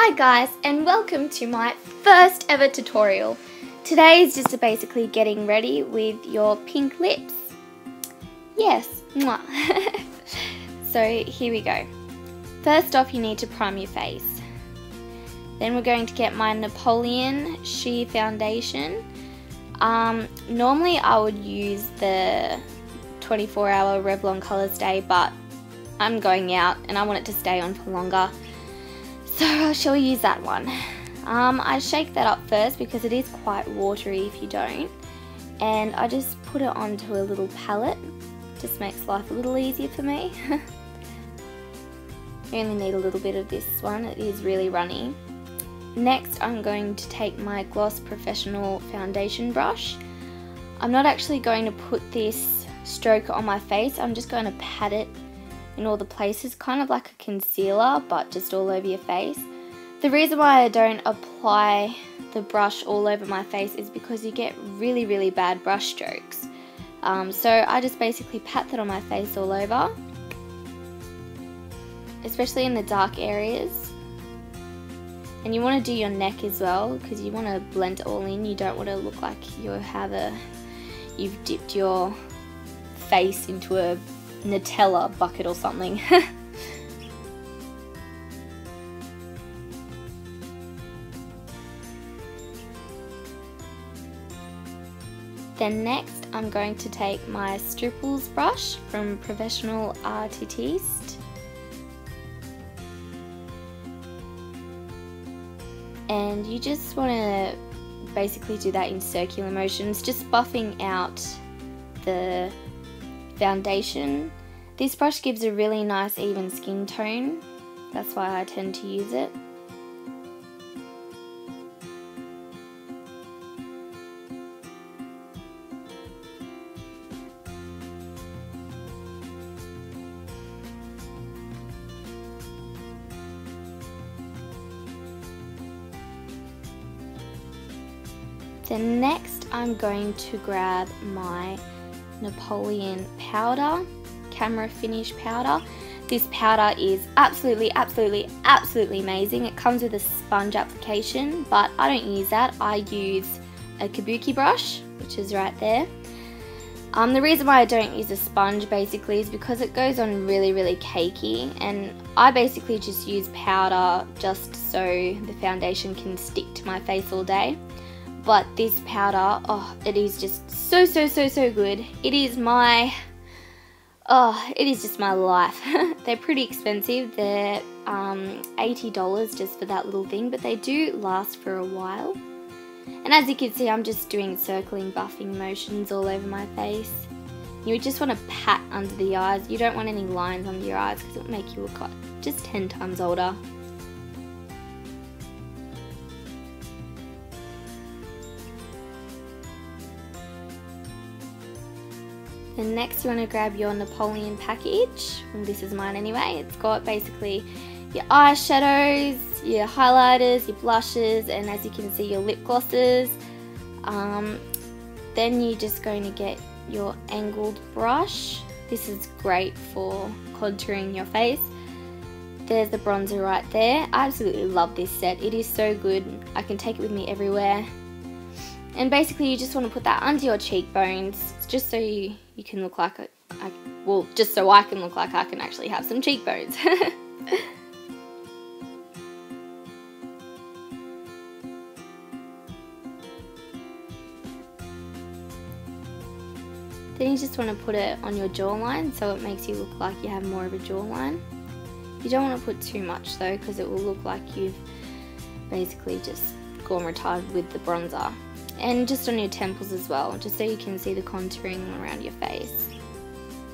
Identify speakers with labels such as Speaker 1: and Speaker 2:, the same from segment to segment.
Speaker 1: Hi guys, and welcome to my first ever tutorial. Today is just basically getting ready with your pink lips. Yes, mwah. So here we go. First off, you need to prime your face. Then we're going to get my Napoleon Sheer Foundation. Normally I would use the 24-hour Revlon Color Stay, but I'm going out and I want it to stay on for longer, so I shall use that one. I shake that up first because it is quite watery if you don't, and I just put it onto a little palette. Just makes life a little easier for me. You only need a little bit of this one, it is really runny. Next I'm going to take my Gloss Professional foundation brush. I'm not actually going to put this stroke on my face, I'm just going to pat it in all the places, kind of like a concealer, but just all over your face. The reason why I don't apply the brush all over my face is because you get really bad brush strokes. So I just basically pat that on my face all over, especially in the dark areas. And you want to do your neck as well, because you want to blend it all in. You don't want to look like you've dipped your face into a Nutella bucket or something. Then next I'm going to take my Stripples brush from Professional Artiste, and you just want to basically do that in circular motions, just buffing out the foundation. This brush gives a really nice even skin tone, that's why I tend to use it. Then next I'm going to grab my Napoleon powder, Camera Finish powder. This powder is absolutely amazing. It comes with a sponge application, but I don't use that. I use a kabuki brush, which is right there. The reason why I don't use a sponge basically is because it goes on really cakey, and I basically just use powder just so the foundation can stick to my face all day. But this powder, oh, it is just so good. It is just my life. They're pretty expensive. They're $80 just for that little thing, but they do last for a while. And as you can see, I'm just doing circling buffing motions all over my face. You just want to pat under the eyes. You don't want any lines under your eyes because it will make you look like just 10 times older. And next you want to grab your Napoleon package, and this is mine anyway. It's got basically your eyeshadows, your highlighters, your blushes, and as you can see, your lip glosses. Then you're just going to get your angled brush. This is great for contouring your face. There's the bronzer right there. I absolutely love this set. It is so good. I can take it with me everywhere. And basically you just want to put that under your cheekbones, just so you can look like just so I can look like I can actually have some cheekbones. Then you just want to put it on your jawline so it makes you look like you have more of a jawline. You don't want to put too much though, because it will look like you've basically just gone retarded with the bronzer. And just on your temples as well, just so you can see the contouring around your face.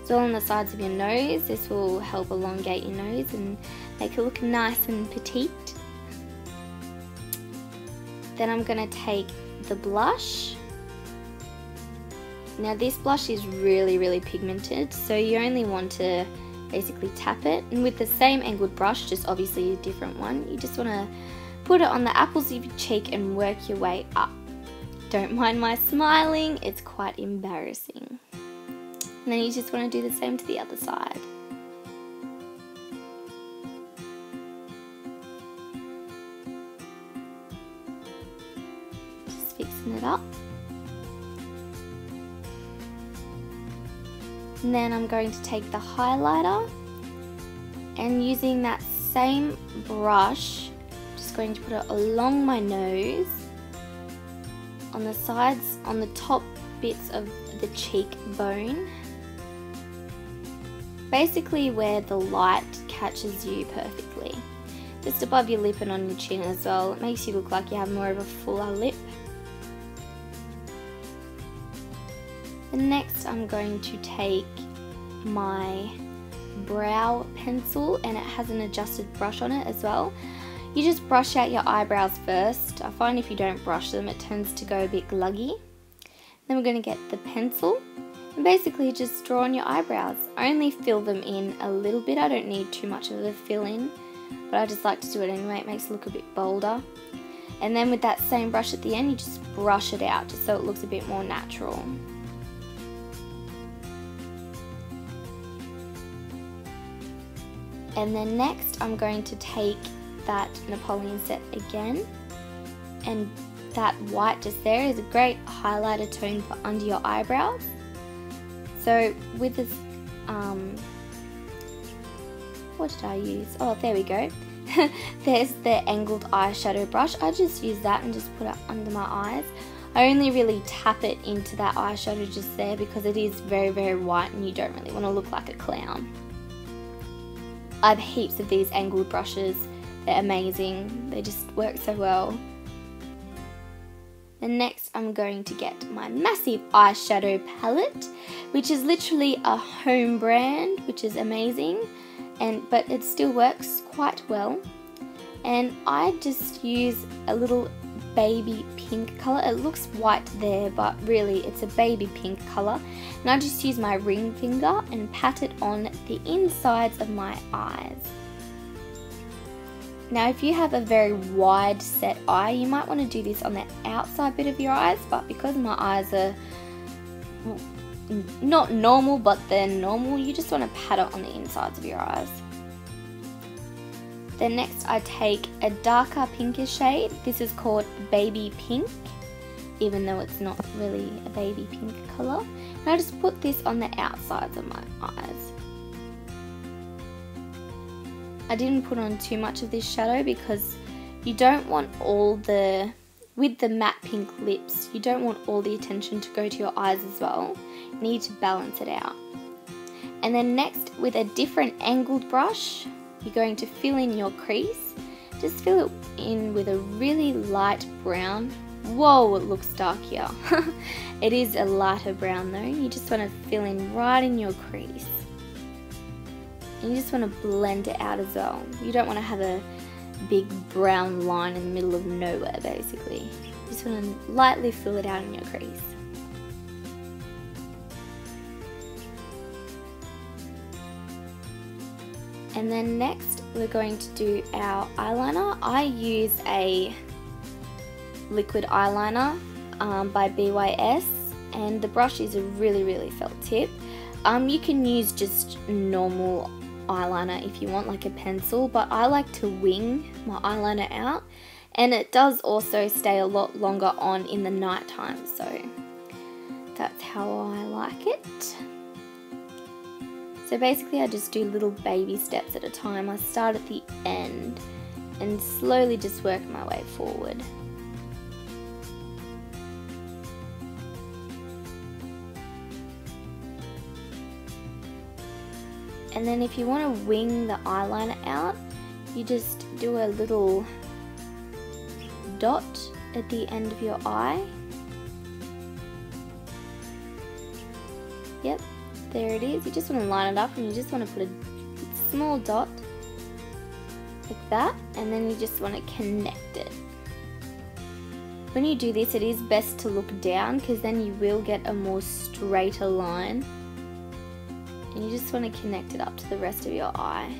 Speaker 1: So on the sides of your nose, this will help elongate your nose and make it look nice and petite. Then I'm going to take the blush. Now this blush is really pigmented, so you only want to basically tap it. And with the same angled brush, just obviously a different one, you just want to put it on the apples of your cheek and work your way up. Don't mind my smiling, it's quite embarrassing. And then you just want to do the same to the other side. fixing it up. And then I'm going to take the highlighter and using that same brush, just going to put it along my nose, on the sides, on the top bits of the cheekbone, basically where the light catches you perfectly. Just above your lip and on your chin as well. It makes you look like you have more of a fuller lip. And next I'm going to take my brow pencil, and it has an adjusted brush on it as well. You just brush out your eyebrows first. I find if you don't brush them it tends to go a bit gluggy. Then we're going to get the pencil and basically just draw on your eyebrows. I only fill them in a little bit. I don't need too much of a fill in, but I just like to do it anyway. It makes it look a bit bolder. And then with that same brush at the end, you just brush it out just so it looks a bit more natural. And then next I'm going to take that Napoleon set again, and that white just there is a great highlighter tone for under your eyebrows. So with this, what did I use? Oh, there we go. There's the angled eyeshadow brush. I just use that and just put it under my eyes. I only really tap it into that eyeshadow just there because it is very, very white and you don't really want to look like a clown. I have heaps of these angled brushes. They're amazing. They just work so well. And next I'm going to get my massive eyeshadow palette, which is literally a home brand, which is amazing, but it still works quite well. And I just use a little baby pink colour. It looks white there, but really it's a baby pink colour. And I just use my ring finger and pat it on the insides of my eyes. Now if you have a very wide set eye, you might want to do this on the outside bit of your eyes, but because my eyes are not normal, but they're normal, you just want to pat it on the insides of your eyes. Then next I take a darker pinkish shade. This is called Baby Pink, even though it's not really a baby pink colour. And I just put this on the outsides of my eyes. I didn't put on too much of this shadow because you don't want with the matte pink lips, you don't want all the attention to go to your eyes as well. You need to balance it out. And then next, with a different angled brush, you're going to fill in your crease. Just fill it in with a really light brown. Whoa, it looks dark here. It is a lighter brown though. You just want to fill in right in your crease. And you just want to blend it out as well. You don't want to have a big brown line in the middle of nowhere basically. You just want to lightly fill it out in your crease. And then next we're going to do our eyeliner. I use a liquid eyeliner by BYS, and the brush is a really felt tip. You can use just normal eyeliner if you want, like a pencil, but I like to wing my eyeliner out, and it does also stay a lot longer on in the night time, so that's how I like it. So basically I just do little baby steps at a time. I start at the end and slowly just work my way forward. And then if you want to wing the eyeliner out, you just do a little dot at the end of your eye. Yep, there it is. You just want to line it up and you just want to put a small dot like that, and then you just want to connect it. When you do this, it is best to look down because then you will get a more straighter line. And you just want to connect it up to the rest of your eye.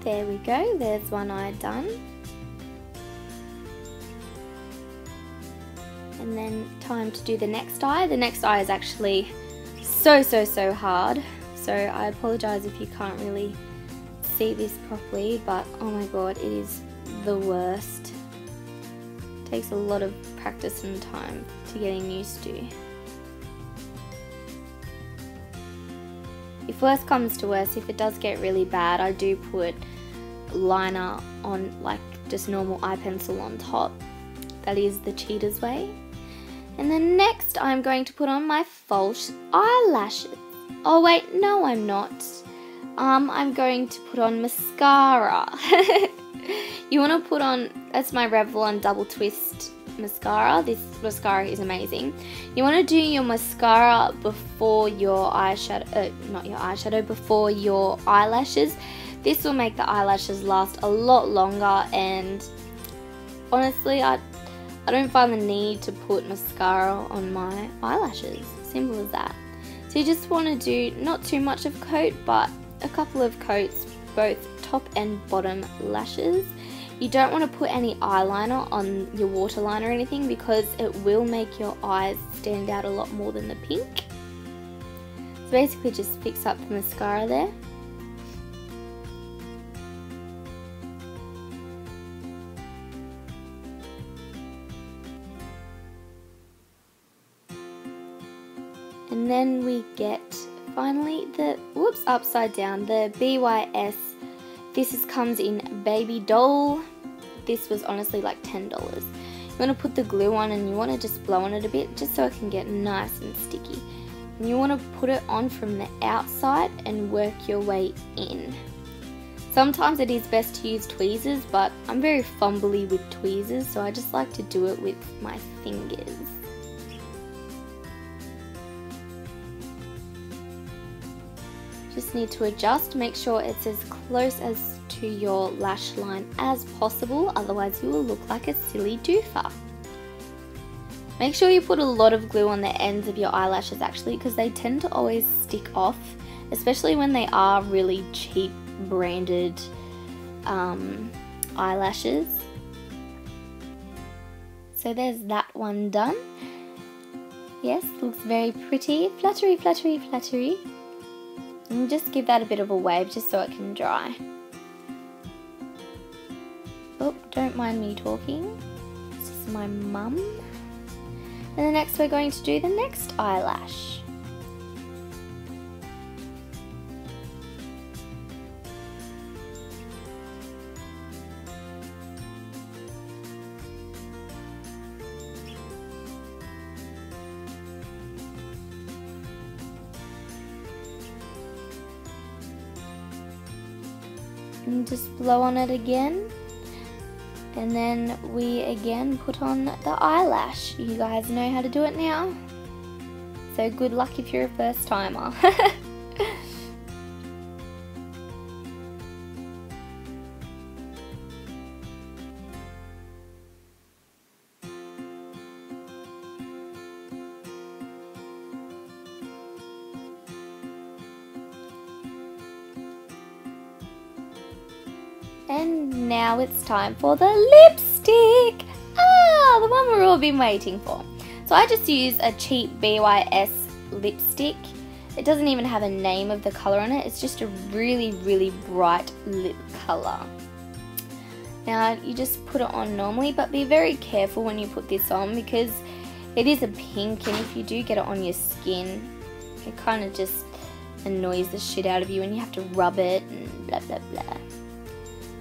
Speaker 1: There we go, there's one eye done. And then time to do the next eye. The next eye is actually so hard. So I apologise if you can't really see this properly, but oh my god, it is the worst. It takes a lot of practice and time to getting used to. If worse comes to worse, if it does get really bad, I do put liner on, like just normal eye pencil on top. That is the cheater's way. And then next I'm going to put on my false eyelashes. Oh wait, no I'm not. I'm going to put on mascara. You want to put on, that's my Revlon Double Twist mascara. This mascara is amazing. You want to do your mascara before your eyeshadow, not your eyeshadow, before your eyelashes. This will make the eyelashes last a lot longer, and honestly I don't find the need to put mascara on my eyelashes. Simple as that. So you just want to do not too much of a coat, but a couple of coats, both top and bottom lashes. You don't want to put any eyeliner on your waterline or anything, because it will make your eyes stand out a lot more than the pink. So basically just fix up the mascara there. And then we get finally the, whoops, upside down, the BYS. This comes in Baby Doll. This was honestly like $10. You want to put the glue on and you want to just blow on it a bit just so it can get nice and sticky. And you want to put it on from the outside and work your way in. Sometimes it is best to use tweezers, but I'm very fumbly with tweezers, so I just like to do it with my fingers. Just need to adjust, make sure it's as close as to your lash line as possible, otherwise you will look like a silly doofer. Make sure you put a lot of glue on the ends of your eyelashes actually, because they tend to always stick off, especially when they are really cheap branded eyelashes. So there's that one done. Yes, looks very pretty. Fluttery, fluttery, fluttery. And just give that a bit of a wave just so it can dry. Oh, don't mind me talking. This is my mum. And then next we're going to do the next eyelash. And just blow on it again, and then we again put on the eyelash. You guys know how to do it now, so good luck if you're a first timer. And now it's time for the lipstick! Ah, the one we've all been waiting for. So I just use a cheap BYS lipstick. It doesn't even have a name of the colour on it. It's just a really bright lip colour. Now you just put it on normally, but be very careful when you put this on because it is a pink, and if you do get it on your skin, it kind of just annoys the shit out of you and you have to rub it and blah blah blah.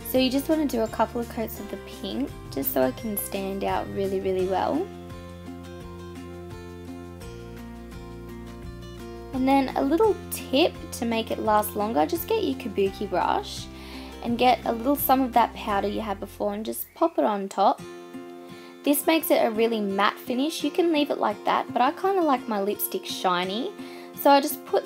Speaker 1: So you just want to do a couple of coats of the pink just so it can stand out really well. And then a little tip to make it last longer, just get your kabuki brush and get a little some of that powder you had before and just pop it on top. This makes it a really matte finish. You can leave it like that, but I kind of like my lipstick shiny, so I just put